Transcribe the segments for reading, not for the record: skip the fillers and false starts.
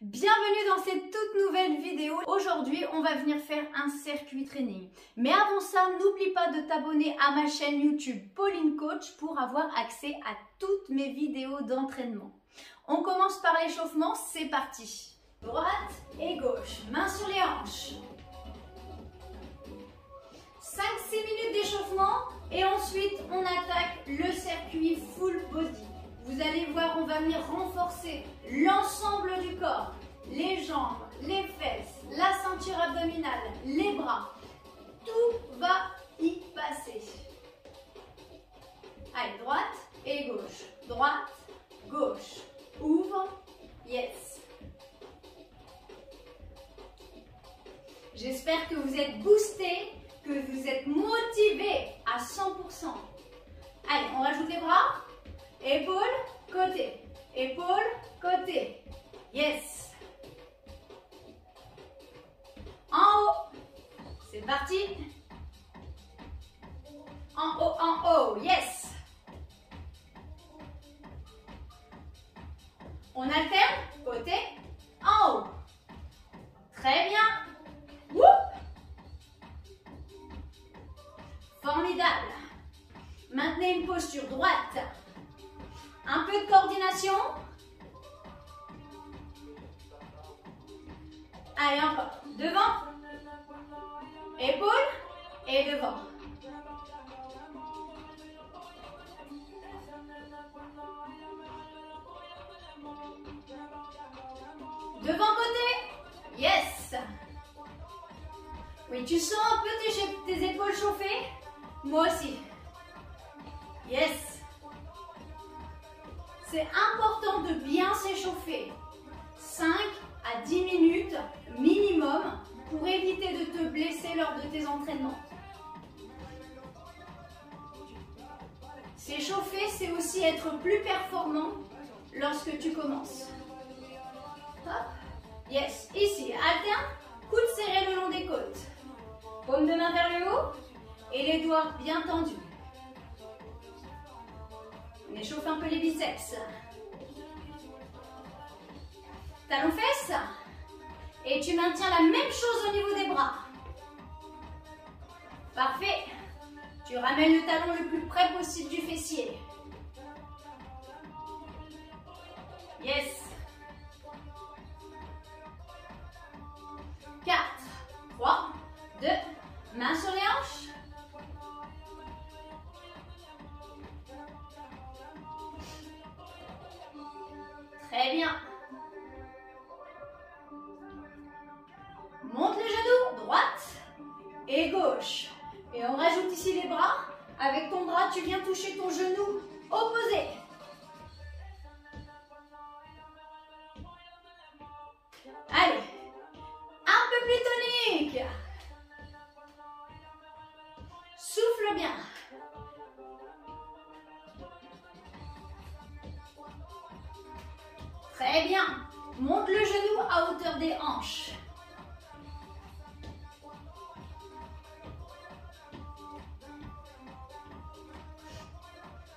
Bienvenue dans cette toute nouvelle vidéo. Aujourd'hui, on va venir faire un circuit training. Mais avant ça, n'oublie pas de t'abonner à ma chaîne YouTube Pauline Coach pour avoir accès à toutes mes vidéos d'entraînement. On commence par l'échauffement, c'est parti. Droite et gauche, mains sur les hanches. 5-6 minutes d'échauffement et ensuite on attaque le circuit full body. Vous allez voir, on va venir renforcer l'ensemble du corps, les jambes, les fesses, la ceinture abdominale, les bras. Tout va y passer. Allez, droite et gauche. Droite, gauche. Ouvre, yes. J'espère que vous êtes boostés, que vous êtes motivés à 100%. Allez, on rajoute les bras. Épaule, côté. Épaule, côté. Yes. En haut. C'est parti. En haut, yes. On alterne, côté, en haut. Très bien. Whoop. Formidable. Maintenez une posture droite. Un peu de coordination. Allez, encore. Devant. Épaule et devant. Devant côté. Yes. Oui, tu sens un peu tes épaules chauffées? Moi aussi. Yes. C'est important de bien s'échauffer. 5 à 10 minutes minimum pour éviter de te blesser lors de tes entraînements. S'échauffer, c'est aussi être plus performant lorsque tu commences. Hop. Yes. Ici, alterne, coude serré le long des côtes. Paume de main vers le haut et les doigts bien tendus. On échauffe un peu les biceps. Talons fesses. Et tu maintiens la même chose au niveau des bras. Parfait. Tu ramènes le talon le plus près possible du fessier. Yes. 4, 3, 2, main sur les hanches. Très bien. Monte les genoux, droite et gauche. Et on rajoute ici les bras. Avec ton bras, tu viens toucher ton genou opposé. Allez, un peu plus tonique. Souffle bien. Très bien. Monte le genou à hauteur des hanches.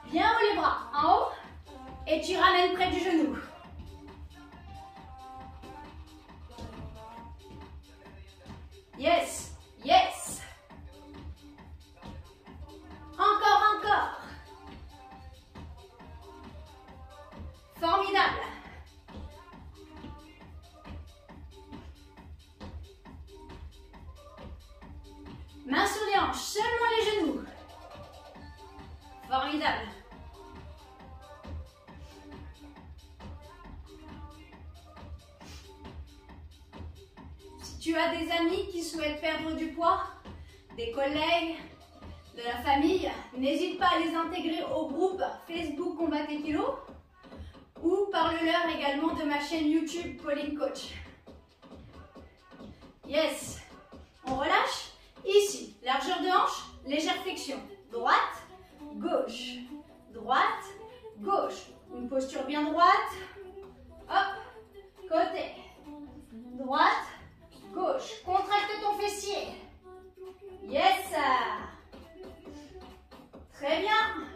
Bien haut les bras, en haut. Et tu ramènes près du genou. Yes, yes. Encore. Formidable. Mains sur les hanches, seulement les genoux. Formidable. Si tu as des amis qui souhaitent perdre du poids, des collègues, de la famille, n'hésite pas à les intégrer au groupe Facebook Combat tes kilos ou parle-leur également de ma chaîne YouTube Pauline Coach. Yes. On relâche. Ici, largeur de hanche, légère flexion. Droite, gauche. Droite, gauche. Une posture bien droite. Hop. Côté. Droite, gauche. Contracte ton fessier. Yes. Très bien.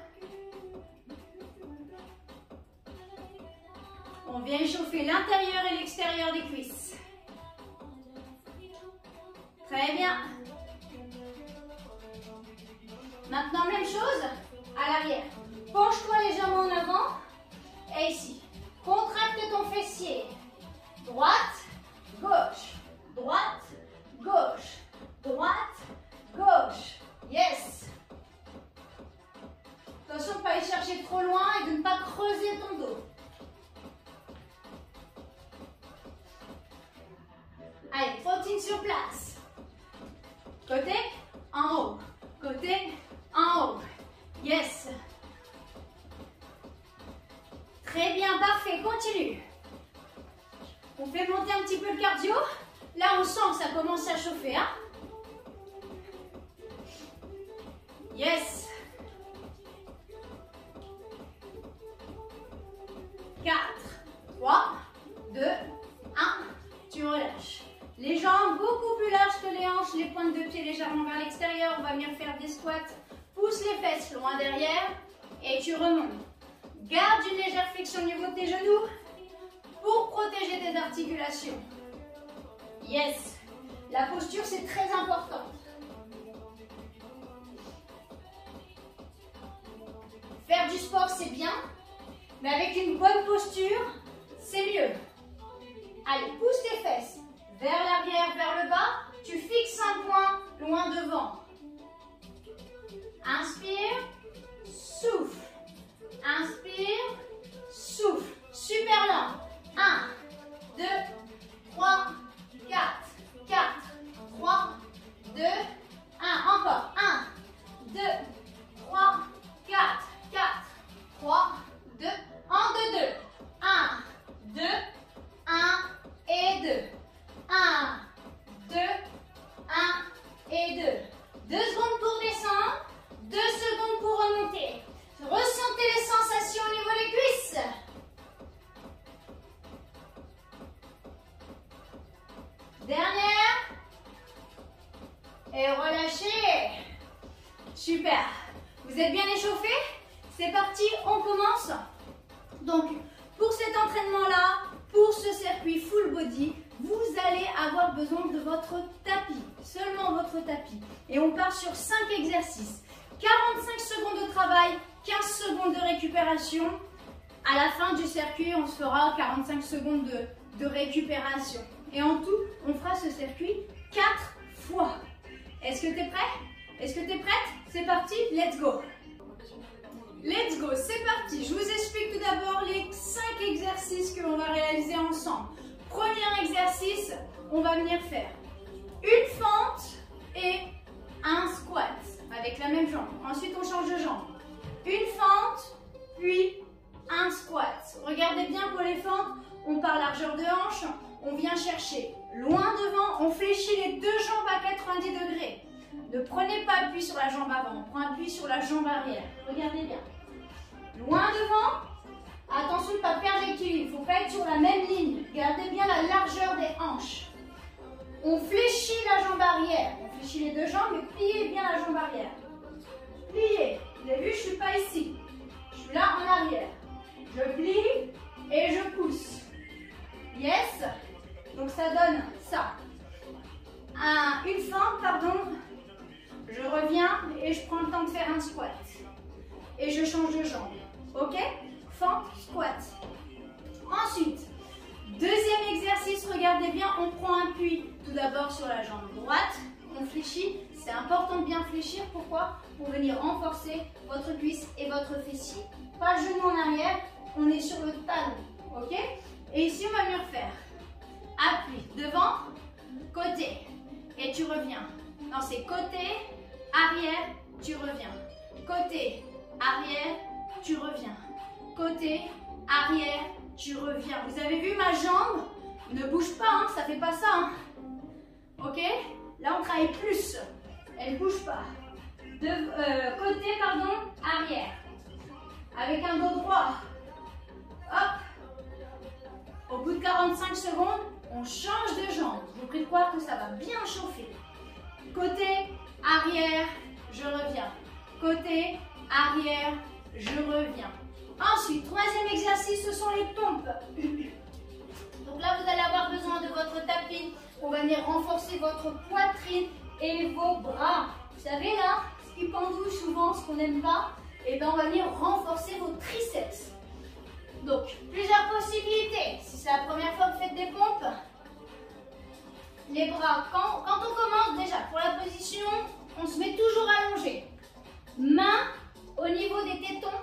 On vient échauffer l'intérieur et l'extérieur l'extérieur des cuisses. Très bien. Maintenant, même chose à l'arrière. Penche-toi légèrement en avant. Et ici. Contracte ton fessier. Droite, gauche. Droite, gauche. Droite, gauche. Yes. Attention de ne pas aller chercher trop loin et de ne pas creuser ton dos. Allez, trottine sur place. Côté, en haut. Côté, en haut. Yes. Très bien, parfait. Continue. On fait monter un petit peu le cardio. Là, on sent que ça commence à chauffer. Hein? Yes. 4, 3, 2, 1. Tu relâches. Les jambes beaucoup plus larges que les hanches, les pointes de pied légèrement vers l'extérieur. On va venir faire des squats. Pousse les fesses loin derrière et tu remontes. Garde une légère flexion au niveau de tes genoux pour protéger tes articulations. Yes. La posture, c'est très important. Faire du sport, c'est bien, mais avec une bonne posture, c'est mieux. Allez, pousse tes fesses vers l'arrière, vers le bas. Tu fixes un point loin devant. Inspire, souffle. Inspire, souffle. Super lent. 1, 2, 3, 4, 4, 3, 2, 1. Encore. 1, 2, 3, 4, 4, 3, 2. En 2, 2. 1, 2, 1 et 2. 1, 2, 1 et 2. 2 secondes pour descendre. 2 secondes pour remonter. Ressentez les sensations au niveau des cuisses. Dernière. Et relâchez. Super. Vous êtes bien échauffés? C'est parti, on commence. Donc, pour cet entraînement-là, pour ce circuit full body, vous allez avoir besoin de votre tapis. Seulement votre tapis. Et on part sur 5 exercices. 45 secondes de travail, 15 secondes de récupération. À la fin du circuit, on se fera 45 secondes de récupération. Et en tout, on fera ce circuit 4 fois. Est-ce que tu es prêt? Est-ce que tu es prête? C'est parti, let's go! Let's go, c'est parti. Je vous explique tout d'abord les 5 exercices que l'on va réaliser ensemble. Premier exercice, on va venir faire une fente et un squat avec la même jambe. Ensuite, on change de jambe. Une fente, puis un squat. Regardez bien pour les fentes, on part largeur de hanche, on vient chercher loin devant, on fléchit les deux jambes à 90 degrés. Ne prenez pas appui sur la jambe avant, on prend appui sur la jambe arrière. Regardez bien. Loin devant, attention de ne pas perdre l'équilibre, il ne faut pas être sur la même ligne. Gardez bien la largeur des hanches. On fléchit la jambe arrière, on fléchit les deux jambes, mais pliez bien la jambe arrière. Pliez, vous avez vu, je ne suis pas ici, je suis là en arrière. Je plie et je pousse. Yes. Donc ça donne ça. Une fente, pardon. Je reviens et je prends le temps de faire un squat. Et je change de jambe. Ok? Fente, squat. Ensuite, deuxième exercice, regardez bien, on prend appui tout d'abord sur la jambe droite. On fléchit. C'est important de bien fléchir. Pourquoi? Pour venir renforcer votre cuisse et votre fessier. Pas le genou en arrière, on est sur le talon. Ok? Et ici, on va venir faire appui devant, côté. Et tu reviens. Non, c'est côté, arrière, tu reviens. Côté, arrière, tu reviens. Côté, arrière, tu reviens. Vous avez vu ma jambe ne bouge pas, hein, ça fait pas ça. Hein. Ok? Là, on travaille plus. Elle ne bouge pas. Côté, pardon, arrière. Avec un dos droit. Hop. Au bout de 45 secondes, on change de jambe. Je vous prie de croire que ça va bien chauffer. Côté, arrière, je reviens. Côté, arrière, je reviens. Ensuite, troisième exercice, ce sont les pompes. Donc là, vous allez avoir votre poitrine et vos bras. Vous savez là, ce qui pendouille souvent, ce qu'on n'aime pas, et bien on va venir renforcer vos triceps. Donc, plusieurs possibilités. Si c'est la première fois que vous faites des pompes, les bras, quand on commence déjà, pour la position, on se met toujours allongé. Mains au niveau des tétons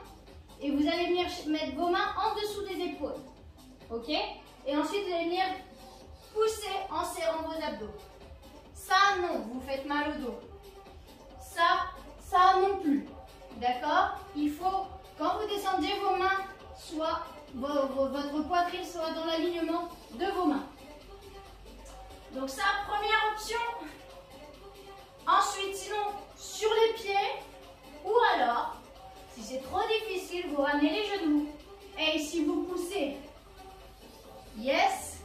et vous allez venir mettre vos mains en dessous des épaules. Ok? Et ensuite, vous allez venir pousser en serrant vos abdos. Ça, non, vous faites mal au dos. Ça non plus. D'accord? Il faut, quand vous descendez vos mains, soit votre poitrine soit dans l'alignement de vos mains. Donc ça, première option. Ensuite, sinon, sur les pieds, ou alors, si c'est trop difficile, vous ramenez les genoux. Et ici, vous poussez. Yes.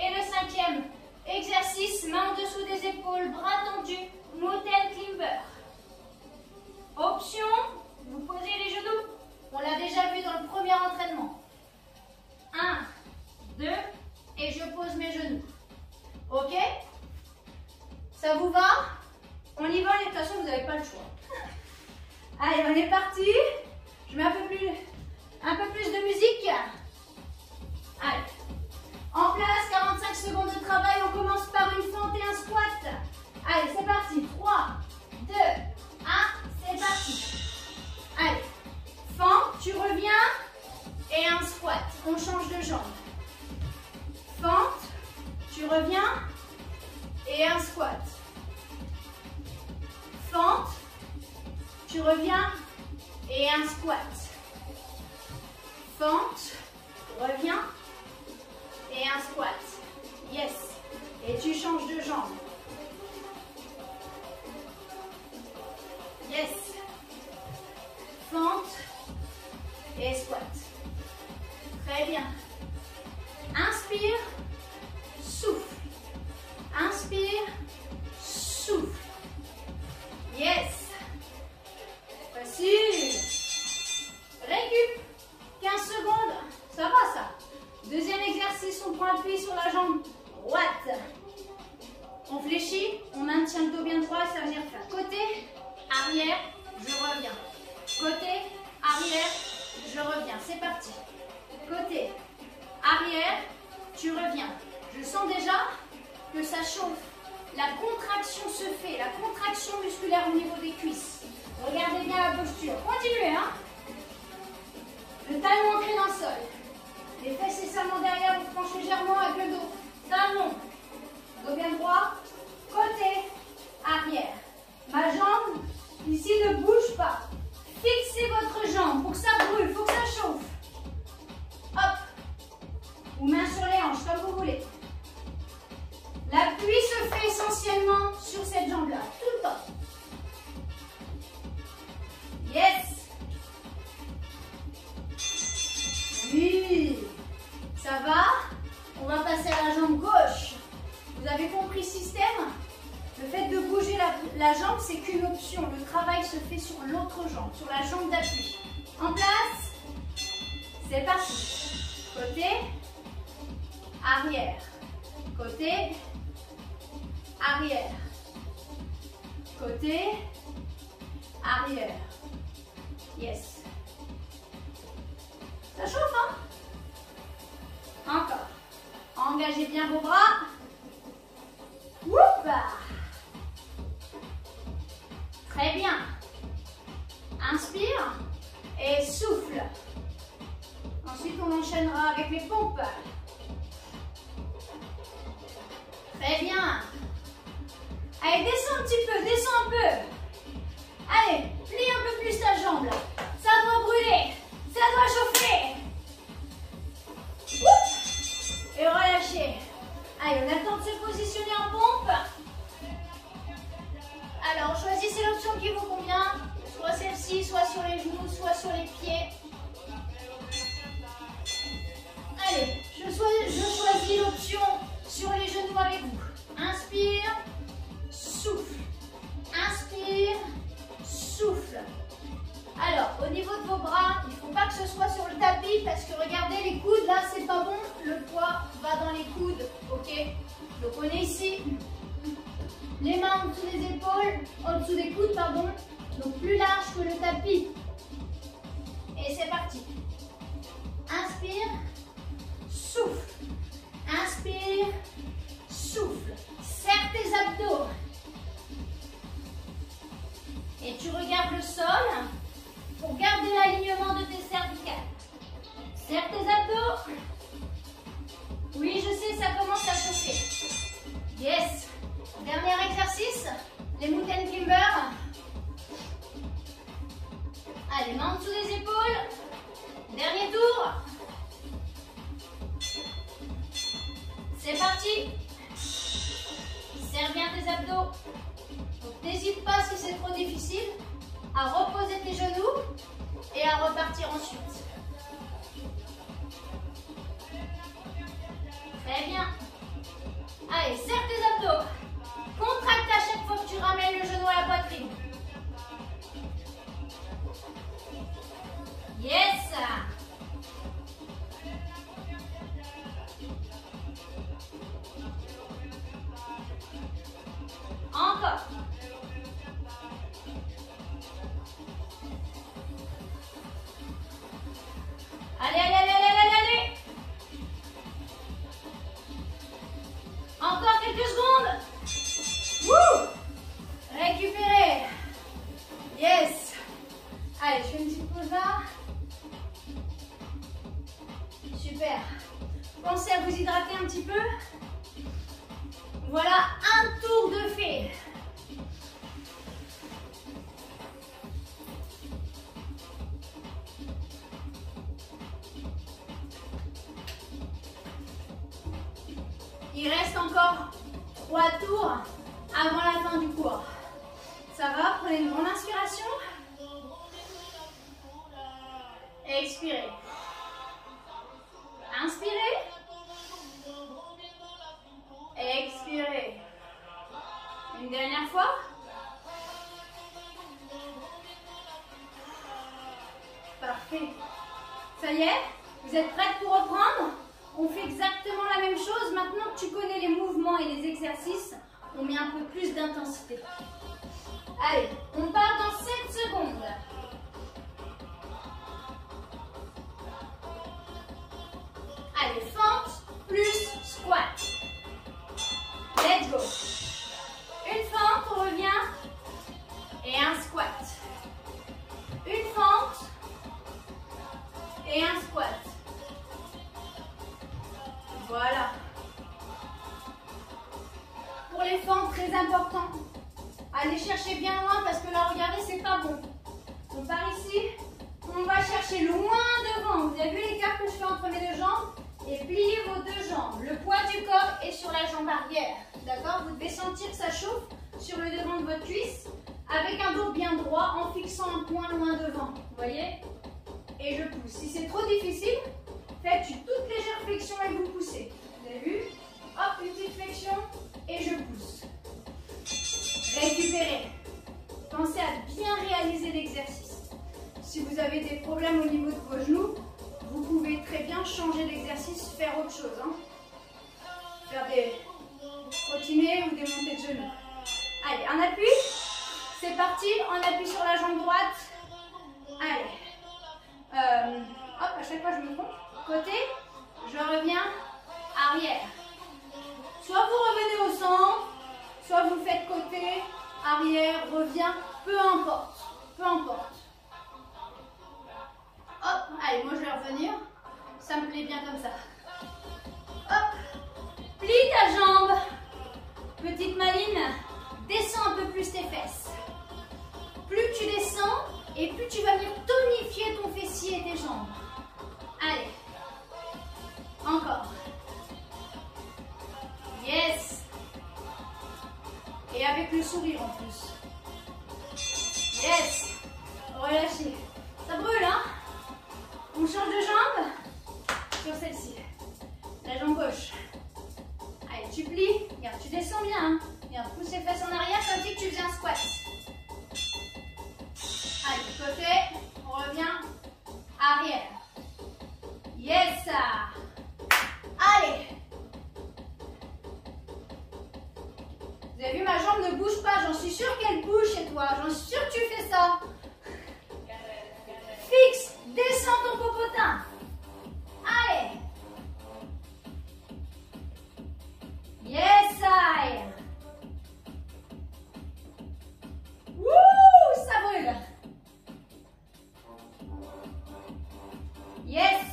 Et le cinquième exercice, main en dessous des épaules, bras tendus, mountain climber. Option, vous posez les genoux. On l'a déjà vu dans le premier entraînement. 1, 2, et je pose mes genoux. Ok? Ça vous va? On y va, de toute façon, vous n'avez pas le choix. Allez, on est parti. Je mets un peu plus de musique. Allez. En place, 45 secondes de travail. On commence par une fente et un squat. Allez, c'est parti. 3, 2, 1, c'est parti. Allez. Fente, tu reviens. Et un squat. On change de jambe. Fente, tu reviens. Et un squat. Fente, tu reviens. Et un squat. Fente, reviens. Et un squat. Yes. Et tu changes de jambe. Yes. Fente et squat. Très bien. Inspire, souffle. Inspire, souffle. Yes. Facile. Récup. 15 secondes. Ça va ça. Deuxième exercice, on prend appui sur la jambe droite. On fléchit, on maintient le dos bien droit, ça veut dire faire côté, arrière, je reviens. Côté, arrière, je reviens. C'est parti. Côté, arrière, tu reviens. Je sens déjà que ça chauffe. La contraction se fait, la contraction musculaire au niveau des cuisses. Regardez bien la posture. Continuez, hein. Le talon ancré dans le sol. Les fesses légèrement derrière, vous penchez légèrement avec le dos. Talon, dos bien droit, côté, arrière. Ma jambe, ici, ne bouge pas. Fixez votre jambe pour que ça brûle, pour que ça chauffe. Hop. Ou main sur les hanches, comme vous voulez. L'appui se fait essentiellement sur cette jambe-là, tout le temps. Yes. Oui. Ça va? On va passer à la jambe gauche. Vous avez compris le système? Le fait de bouger la jambe, c'est qu'une option. Le travail se fait sur l'autre jambe, sur la jambe d'appui. En place. C'est parti. Côté, arrière. Côté, arrière. Côté, arrière. Yes. Ça chauffe, hein? Encore. Engagez bien vos bras. Oupa. Très bien. Inspire et souffle. Ensuite, on enchaînera avec les pompes. Très bien. Allez, descends un petit peu, descends un peu. Allez, plie un peu plus ta jambe là. Ça doit brûler, ça doit chauffer. Oups. Et relâchez. Allez, on attend de se positionner en pompe. Alors, choisissez l'option qui vous convient. Soit celle-ci, soit sur les genoux, soit sur les pieds. Allez, je choisis l'option sur les genoux avec vous. Inspire, souffle. Inspire, souffle. Alors, au niveau de vos bras, il ne faut pas que ce soit sur le tapis parce que regardez les coudes, là, c'est pas bon. Le poids va dans les coudes, ok? Donc, on est ici. Les mains en dessous des épaules, en dessous des coudes, pardon. Donc plus large que le tapis. Et c'est parti. Inspire, souffle. Inspire, souffle. Serre tes abdos. Et tu regardes le sol pour garder l'alignement de tes cervicales. Serre tes abdos. Oui, je sais, ça commence à chauffer. Yes. Dernier exercice, les mountain climbers. Allez, main en dessous des épaules. Dernier tour. C'est parti. Serre bien tes abdos. Donc n'hésite pas si c'est trop difficile à reposer tes genoux et à repartir ensuite. Très bien. Allez, serre tes abdos. Contracte à chaque fois que tu ramènes le genou à la poitrine. Yes. Encore. Allez, allez, allez, allez, allez, allez. Encore quelques secondes. Wouh! Récupérez. Yes. Allez, je fais une petite pause là. Super. Pensez à vous hydrater un petit peu. Voilà, un tour de fait. Il reste encore 3 tours avant la fin du cours. Ça va, prenez une grande inspiration. Expirez. Inspirez. Expirez. Une dernière fois. Parfait. Ça y est, vous êtes prêtes pour reprendre? On fait exactement la même chose. Maintenant que tu connais les mouvements et les exercices, on met un peu plus d'intensité. Allez, on part dans 7 secondes. Allez, fente plus squat. Let's go. Une fente, on revient. Et un squat. Une fente. Et un squat. Voilà. Pour les fentes, très important. Allez chercher bien loin parce que là, regardez, c'est pas bon. On part ici. On va chercher loin devant. Vous avez vu l'écart que je fais entre mes deux jambes? Et pliez vos deux jambes. Le poids du corps est sur la jambe arrière. D'accord? Vous devez sentir que ça chauffe sur le devant de votre cuisse avec un dos bien droit en fixant un point loin devant. Vous voyez? Et je pousse. Si c'est trop difficile, faites une toute légère flexion et vous poussez. Vous avez vu? Hop, une petite flexion et je pousse. Récupérez. Pensez à bien réaliser l'exercice. Si vous avez des problèmes au niveau de vos genoux, vous pouvez très bien changer d'exercice, faire autre chose. Hein. Faire des trottinés ou des montées de genoux. Allez, un appui. C'est parti. On appuie sur la jambe droite. Allez. Hop, à chaque fois je me trompe. Côté. Je reviens. Arrière. Soit vous revenez au centre, soit vous faites côté, arrière, revient. Peu importe. Peu importe. Hop, allez, moi je vais revenir. Ça me plaît bien comme ça. Hop, plie ta jambe. Petite maline, descends un peu plus tes fesses. Plus tu descends et plus tu vas venir tonifier ton fessier et tes jambes. Allez, encore. Yes. Et avec le sourire en plus. Yes. Relâchez. Ça brûle, hein? On change de jambe sur celle-ci. La jambe gauche. Allez, tu plies. Regarde, tu descends bien. Hein. Regarde, pousse les fesses en arrière comme si tu faisais un squat. Allez, côté. On revient. Arrière. Yes. Allez. Vous avez vu, ma jambe ne bouge pas. J'en suis sûre qu'elle bouge chez toi. J'en suis sûre que tu fais ça. Fixe. Descends ton popotin. Allez. Yes, I. Wouh, ça brûle. Yes.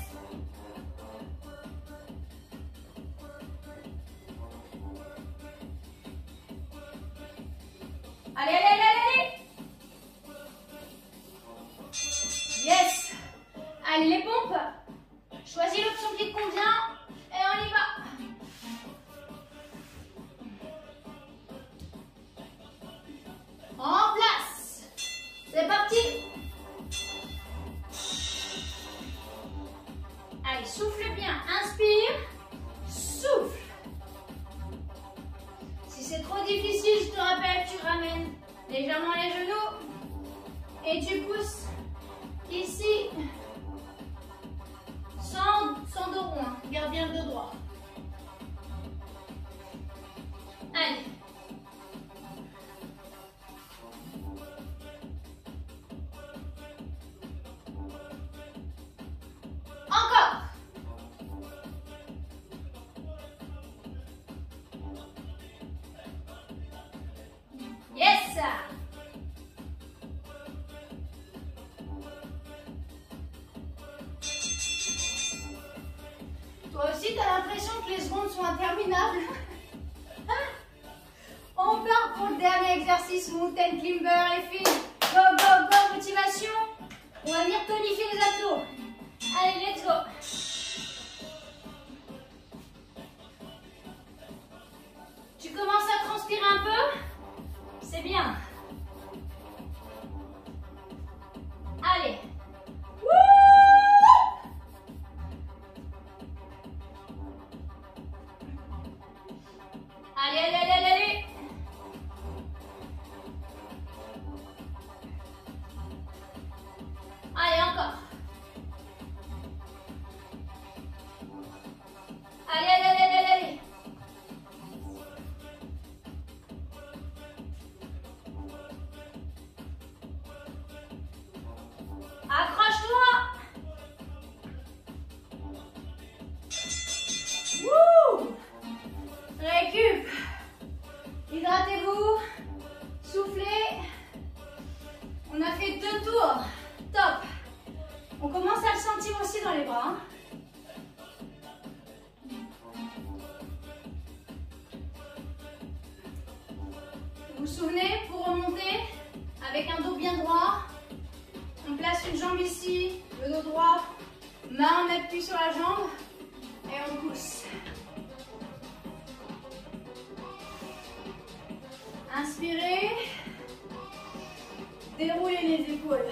Allez, allez, allez, allez. Yes. Allez, les pompes. Choisis l'option qui te convient et on y va. En place. C'est parti. Allez, souffle bien. Inspire. Souffle. Si c'est trop difficile, je te rappelle, tu ramènes légèrement les genoux et tu pousses ici sans dos rond. Garde bien le dos droit. Allez. Encore. Yes. Toi aussi, tu as l'impression que les secondes sont interminables. On part pour le dernier exercice, mountain climber, les filles. Go, go, go, motivation. On va venir tonifier les abdos. Allez, let's go. Tu commences à transpirer un peu? C'est bien. Allez. Wouh! Allez, allez, allez, allez, allez. Allez, encore. Allez, allez, allez, allez, allez. Accroche-toi. Wouh! Récup. Hydratez-vous. Soufflez. On a fait 2 tours. Top. On commence à le sentir aussi dans les bras. Vous vous souvenez, pour remonter, avec un dos bien droit, on place une jambe ici, le dos droit, main en appui sur la jambe et on pousse. Inspirez, déroulez les épaules.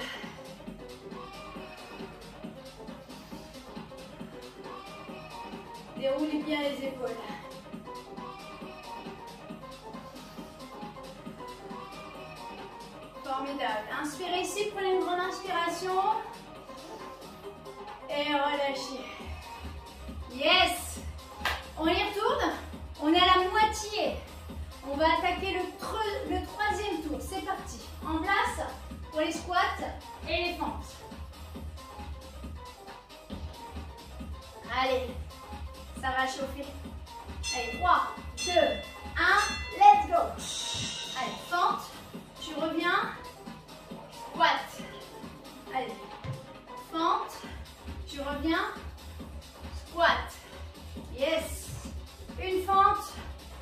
Déroulez bien les épaules. Formidable. Inspirez ici, prenez une grande inspiration. Et relâchez. Yes! On y retourne. On est à la moitié. On va attaquer le 3e tour. C'est parti. En place pour les squats et les fentes. Allez, ça va chauffer. Allez, 3, 2, 1, let's go. Allez, fente, tu reviens. Squat. Allez, fente, tu reviens. Squat. Yes. Une fente,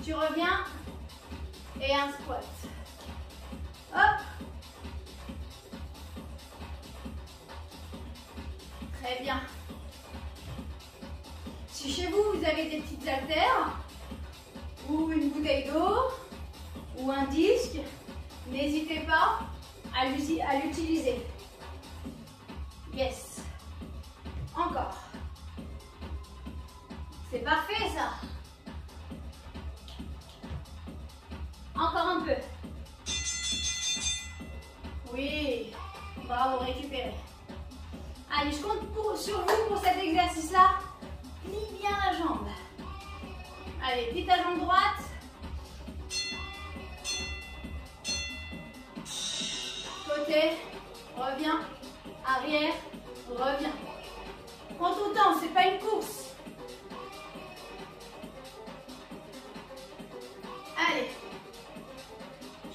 tu reviens. Et un squat. Hop. Très bien. Si chez vous, vous avez des petites haltères, ou une bouteille d'eau, ou un disque, n'hésitez pas à l'utiliser. Yes. Encore. C'est parfait ça. Encore un peu. Oui. Bravo, récupérez. Allez, je compte sur vous pour cet exercice-là. Plie bien la jambe. Allez, plie ta jambe droite. côté, reviens, arrière, reviens. Prends ton temps, c'est pas une course. Allez,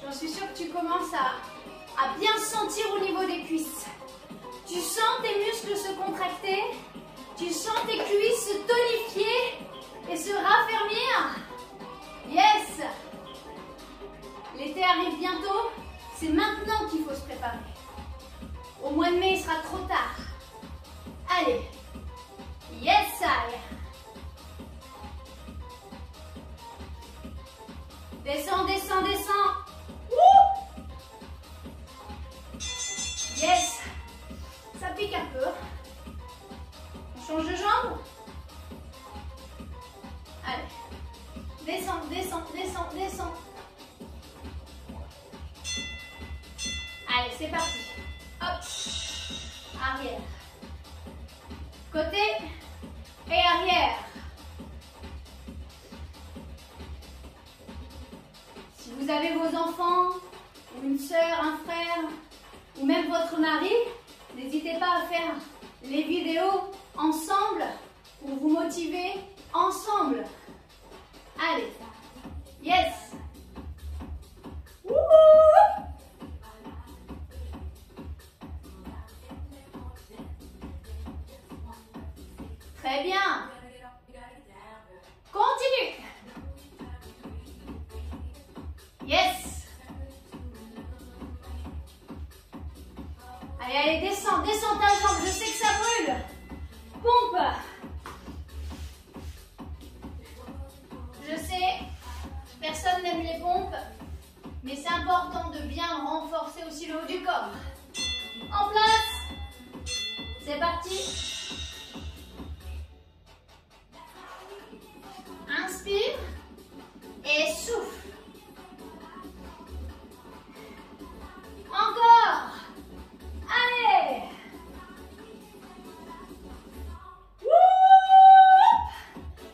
j'en suis sûre que tu commences à bien sentir au niveau des cuisses. Tu sens tes muscles se contracter, tu sens tes cuisses se tonifier et se raffermir. Yes! L'été arrive bientôt, c'est maintenant qu'il faut se préparer. Au mois de mai, il sera trop tard. Allez, yes I. Descends, descends, descends. Wouh! Yes. Ça pique un peu. On change de jambe. Allez. Descends, descends, descends, descends. Allez, c'est parti. Hop. Arrière. Côté et arrière. Si vous avez vos enfants, ou une soeur, un frère, ou même votre mari, n'hésitez pas à faire les vidéos ensemble pour vous motiver ensemble. Allez. Yes. Wouhou! Très bien. Continue. Yes. Allez, allez, descends, descends ta jambe. Je sais que ça brûle. Pompe. Je sais, personne n'aime les pompes, mais c'est important de bien renforcer aussi le haut du corps. En place. C'est parti. Inspire et souffle. Encore. Allez. Wouh!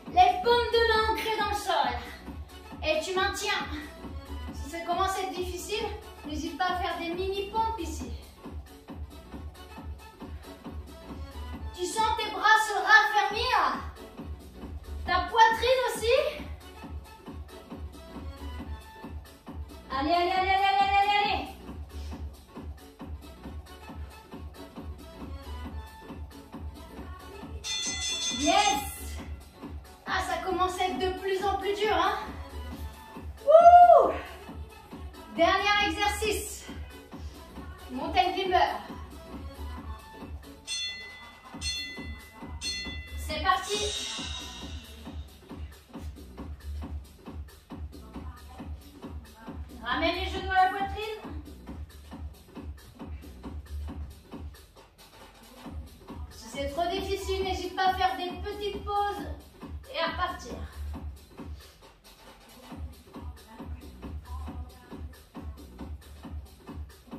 Les paumes de main ancrées dans le sol. Et tu maintiens. Si ça commence à être difficile, n'hésite pas à faire des mini pompes ici. Tu sens tes bras se raffermir. Ta poitrine aussi. Allez, allez, allez, allez, allez, allez. Yes. Ah, ça commence à être de plus en plus dur, hein. Wouh. Dernier exercice. Mountain climber. C'est parti. Ramène les genoux à la poitrine. Si c'est trop difficile, n'hésite pas à faire des petites pauses et à repartir.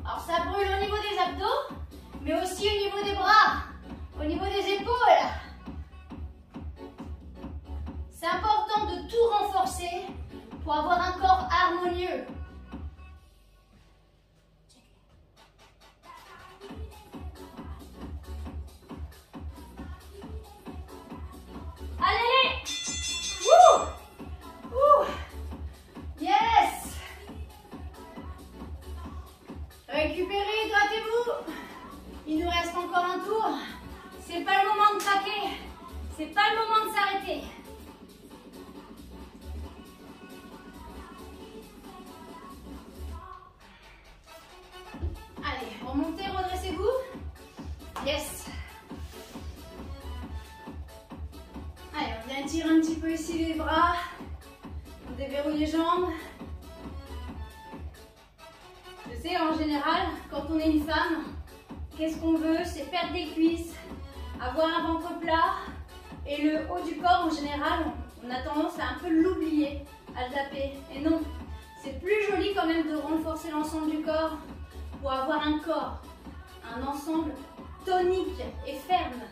Alors ça brûle au niveau des abdos, mais aussi au niveau des bras, au niveau des épaules. C'est important de tout renforcer pour avoir un corps harmonieux. Allez, allez. Yes. Récupérez, hydratez-vous. Il nous reste encore un tour. C'est pas le moment de craquer. C'est pas le moment de s'arrêter. Allez, remontez, redressez-vous. Yes. Allez, on vient tirer un petit peu ici les bras. On déverrouille les jambes. Je sais, en général, quand on est une femme, qu'est-ce qu'on veut? C'est perdre des cuisses, avoir un ventre plat. Et le haut du corps, en général, on a tendance à un peu l'oublier, à le taper. Et non, c'est plus joli quand même de renforcer l'ensemble du corps pour avoir un corps, un ensemble tonique et ferme.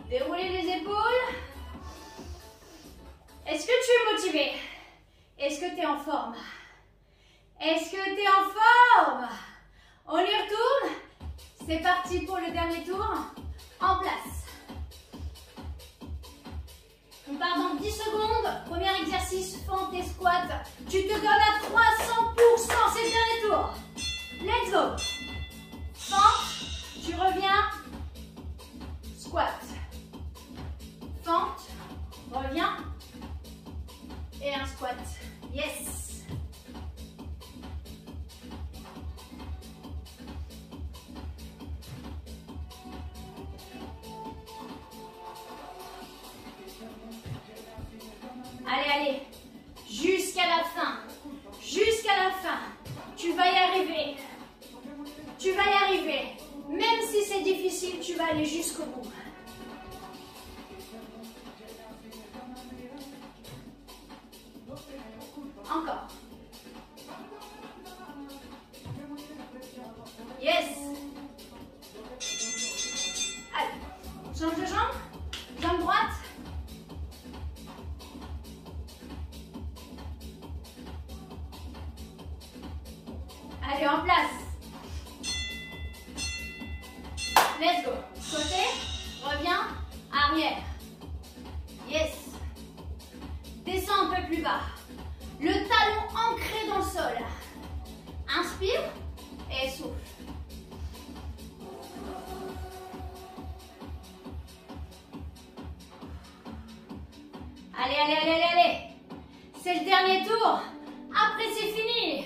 Déroulez les épaules. Est-ce que tu es motivé? Est-ce que tu es en forme? Est-ce que tu es en forme? On y retourne? C'est parti pour le dernier tour. En place. On part dans 10 secondes. Premier exercice, fente et squat. Tu te donnes à 300%, c'est le dernier tour. Let's go. Fente, tu reviens. Squat. Fente, reviens. Et un squat. Yes. Allez, allez, jusqu'à la fin, tu vas y arriver, même si c'est difficile, tu vas aller jusqu'au bout. Encore. Yes. Allez, change de jambe, jambe droite. Allez, en place. Let's go. Côté, reviens, arrière. Yes. Descends un peu plus bas. Le talon ancré dans le sol. Inspire et souffle. Allez, allez, allez, allez, allez. C'est le dernier tour. Après, c'est fini.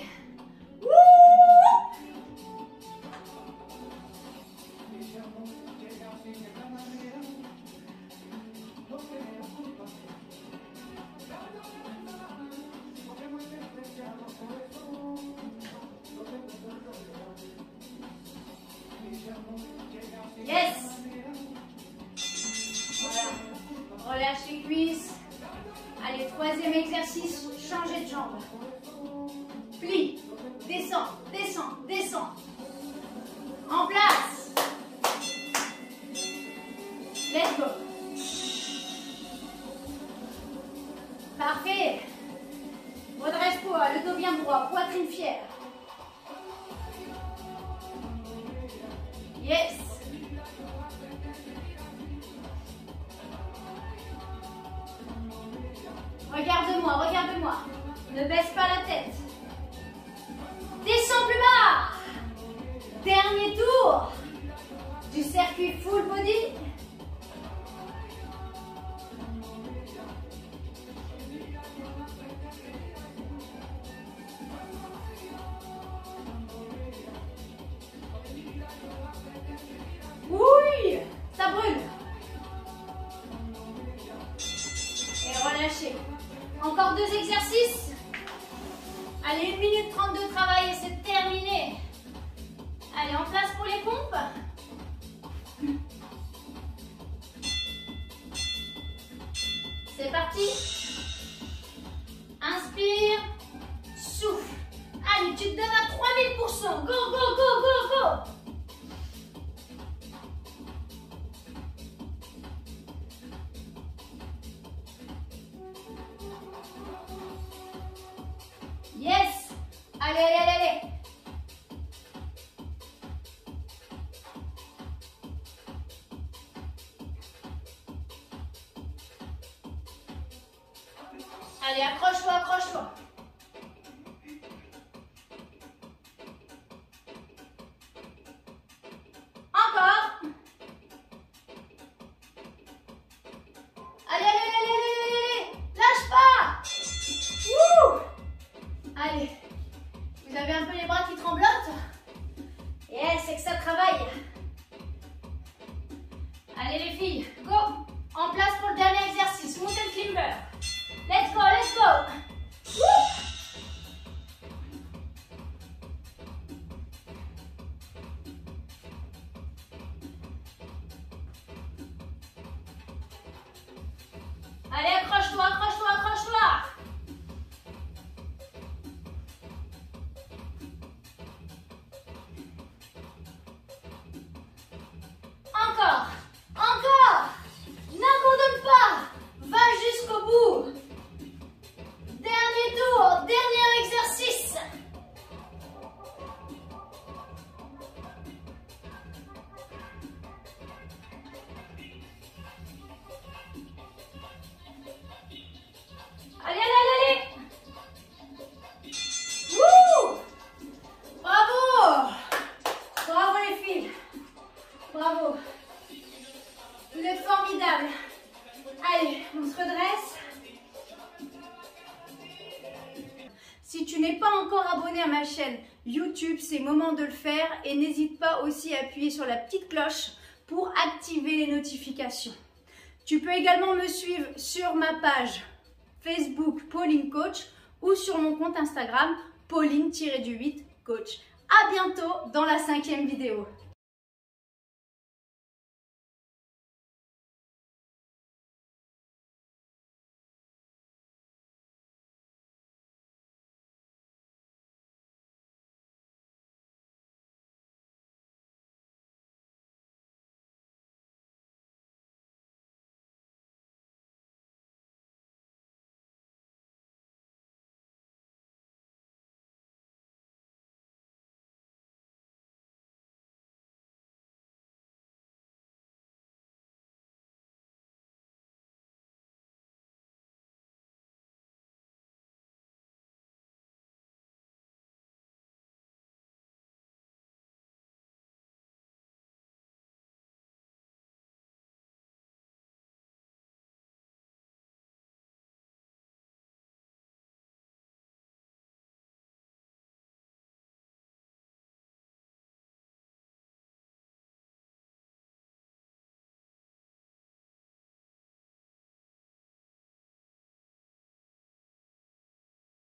Yes. Voilà. Relâche les cuisses. Allez, troisième exercice, changer de jambe. Plie, descends, descends, descends. En place. Let's go. Parfait. Redresse-toi, le dos bien droit, poitrine fière. Yes. Regarde-moi, regarde-moi. Ne baisse pas la tête. Descends plus bas. Dernier tour du circuit full body. Oui, ça brûle. Et relâchez. Encore 2 exercices. Allez, 1 minute 30 de travail et c'est terminé. Allez, en place pour les pompes. C'est parti. Inspire. Souffle. Allez, tu te donnes à 3000%. Go, go, go, go, go. Yes. Allez, allez, allez, allez. Allez, accroche-toi, accroche-toi. Encore. Allez, allez, allez, allez, allez, allez. Lâche pas. Wouh. Allez. Vous avez un peu les bras qui tremblotent? Yes, c'est que ça travaille. Allez les filles, go. En place pour le dernier exercice, mountain climber. Let's go, let's go. Woo. Allez, accroche-toi, accroche-toi, accroche-toi. Encore, encore. N'abandonne pas. Va jusqu'au bout. Dernier tour, dernier exercice. n'es pas encore abonné à ma chaîne YouTube, c'est le moment de le faire et n'hésite pas aussi à appuyer sur la petite cloche pour activer les notifications. Tu peux également me suivre sur ma page Facebook Pauline Coach ou sur mon compte Instagram Pauline-du-8 Coach. À bientôt dans la 5e vidéo.